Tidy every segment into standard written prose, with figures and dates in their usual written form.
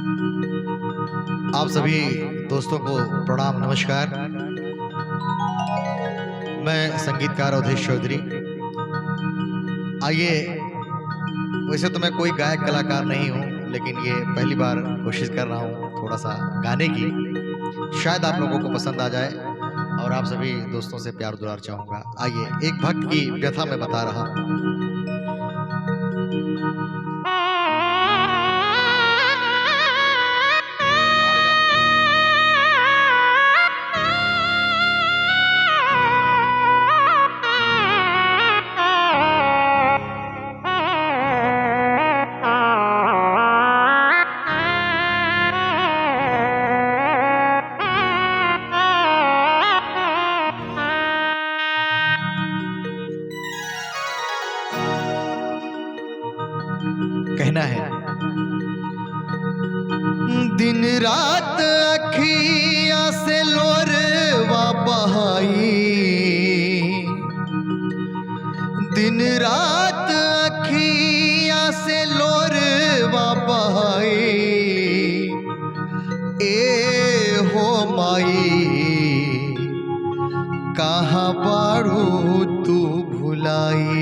आप सभी दोस्तों को प्रणाम नमस्कार। मैं संगीतकार अवधेश चौधरी। आइए, वैसे तो मैं कोई गायक कलाकार नहीं हूँ, लेकिन ये पहली बार कोशिश कर रहा हूँ थोड़ा सा गाने की। शायद आप लोगों को पसंद आ जाए और आप सभी दोस्तों से प्यार दुलार चाहूँगा। आइए, एक भक्त की व्यथा मैं बता रहा हूँ। कहना है, दिन रात अखिया से लोरवा बहाई, दिन रात अखिया से लोरवा बहाई, ए हो माई कहाँ बारू तू भुलाई।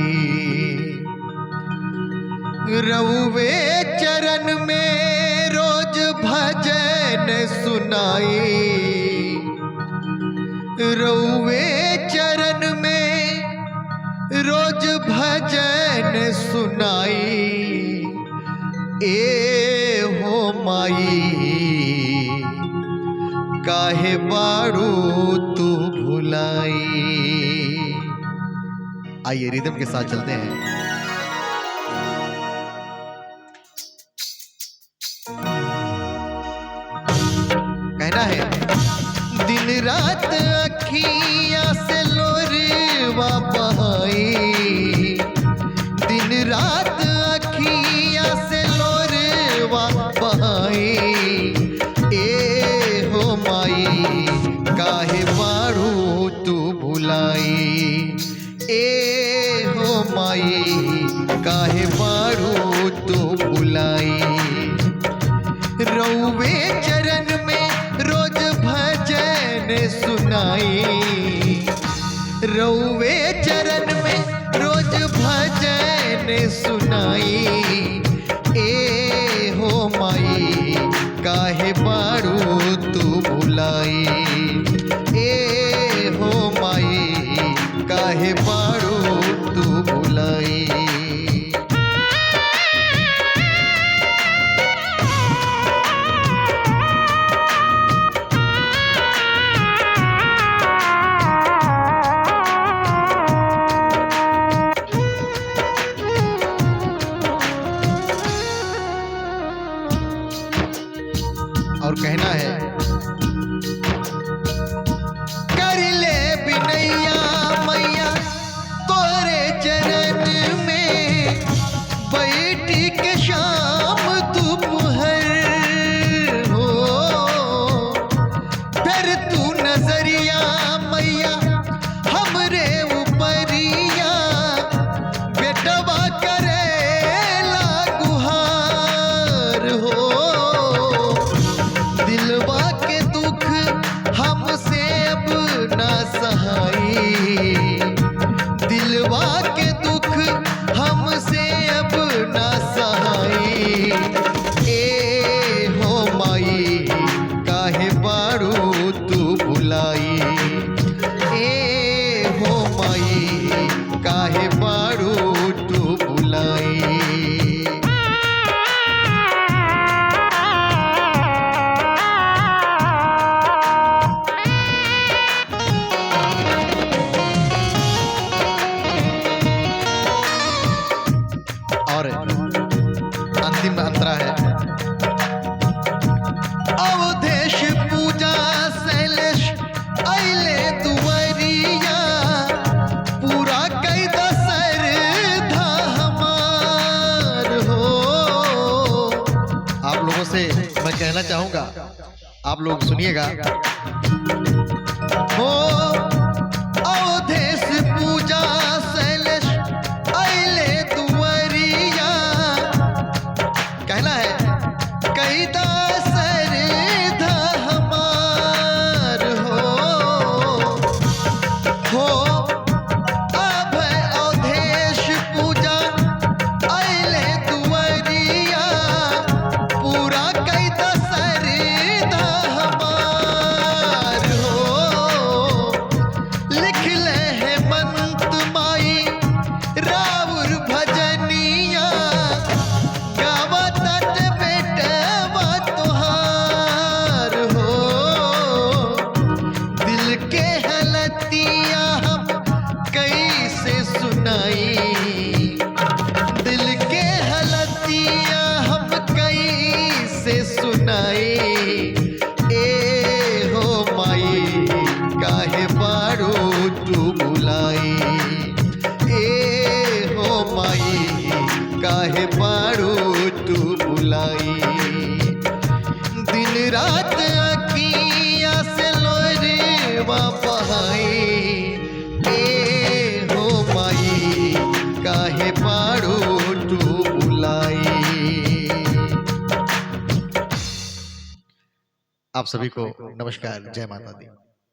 रउवे चरण में रोज भजन सुनाई, रउवे चरण में रोज भजन सुनाई, ए हो माई काहे बारू तू भुलाई। आइए रिदम के साथ चलते हैं। कहना है, दिन रात अखिया से लोरवा बहाई, दिन रात अखिया से लोरवा बहाई, ए हो माई काहे बारू तू भुलाई, ए हो माई काहे बारू तू भुलाई। रउवे चरण में रोज भजन सुनाई, रउवे चरण में रोज भजन सुनाई, ए हो माई काहे बारू तू भुलाई, ए हो माई काहे बारू तू भुलाई। और कहना है, कर ले बिनैया मैया तोरे चरण में, बैठी के शाम दोपहर हो, फिर तू नजरिया मैया हमरे ऊपरिया, बेटवा करेला गुहार हो, दिलवा के दुख हमसे अब ना सहाई, दिलवा के दुख हमसे अब ना सहाई, ए हो माई काहे बारू तू भुलाई, ए हो माई काहे बारू तू भुलाई। और अंतिम अंतरा है, अवधेश पूजा शैलेश अइले दुवरिया, पूरा कई दसर था हमार हो। आप लोगों से मैं कहना चाहूंगा, आप लोग सुनिएगा। हो अवधेश पूजा शैलेश अइले दुवरिया, कहना है, कई दास नाई। ए हो माई काहे बारू तू बुलाई। ए हो माई काहे बारू तू बुलाई। दिन रात अखिया से लोरे बहाई। ए हो माई काहे बारू तू बुलाई। आप सभी को नमस्कार, जय माता दी।